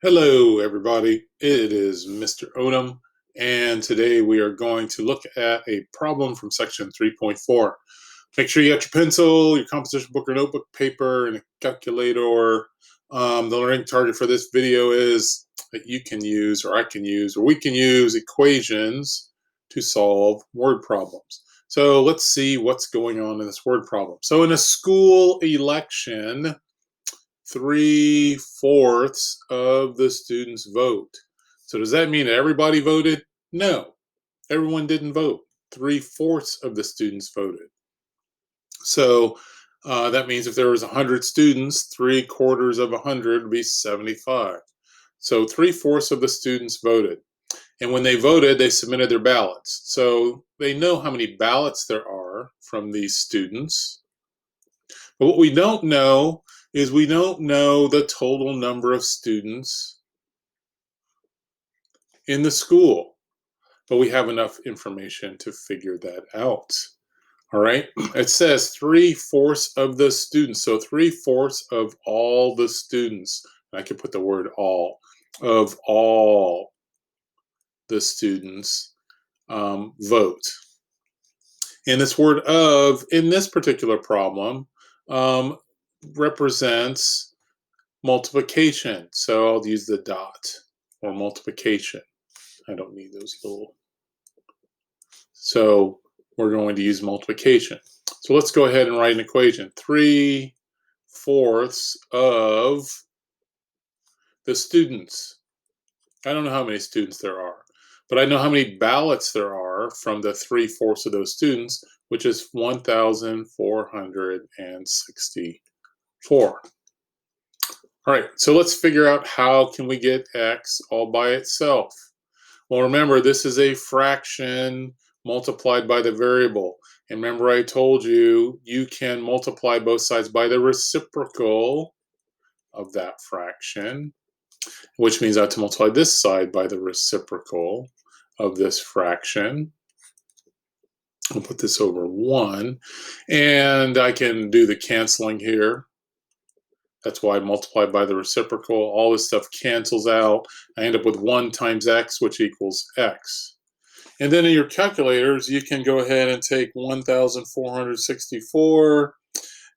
Hello, everybody. It is Mr. Odom, and today we are going to look at a problem from section 3.4. Make sure you got your pencil, your composition book or notebook, paper, and a calculator. The learning target for this video is that you can use, or I can use, or we can use equations to solve word problems. So let's see what's going on in this word problem. So in a school election, 3/4 of the students vote. So does that mean everybody voted? No, everyone didn't vote. 3/4 of the students voted. So that means if there was 100 students, 3/4 of 100 would be 75. So 3/4 of the students voted. And when they voted, they submitted their ballots. So they know how many ballots there are from these students. But what we don't know is we don't know the total number of students in the school, but we have enough information to figure that out. All right, it says 3/4 of the students, so 3/4 of all the students. I could put the word all of all the students vote. And this word of in this particular problem represents multiplication. So I'll use the dot or multiplication. I don't need those little. So we're going to use multiplication. So let's go ahead and write an equation. 3/4 of the students. I don't know how many students there are, but I know how many ballots there are from the 3/4 of those students, which is 1,464. All right, so let's figure out how can we get x all by itself. Well, remember, this is a fraction multiplied by the variable. And remember, I told you, you can multiply both sides by the reciprocal of that fraction, which means I have to multiply this side by the reciprocal of this fraction. I'll put this over 1. And I can do the canceling here. That's why I multiply by the reciprocal. All this stuff cancels out. I end up with 1 times x, which equals x. And then in your calculators, you can go ahead and take 1,464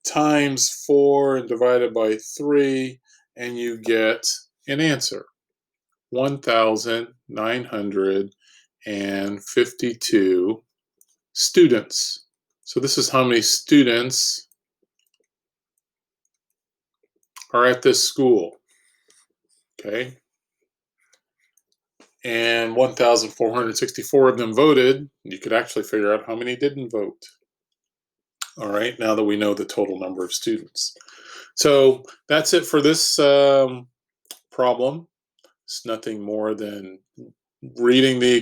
times 4 and divide it by 3, and you get an answer. 1,952 students. So this is how many students are at this school. Okay. And 1,464 of them voted. You could actually figure out how many didn't vote. All right, now that we know the total number of students. So that's it for this problem. It's nothing more than reading the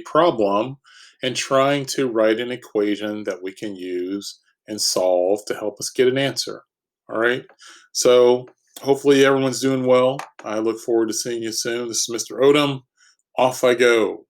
problem and trying to write an equation that we can use and solve to help us get an answer. All right, so hopefully everyone's doing well. I look forward to seeing you soon. This is Mr. Odom. Off I go.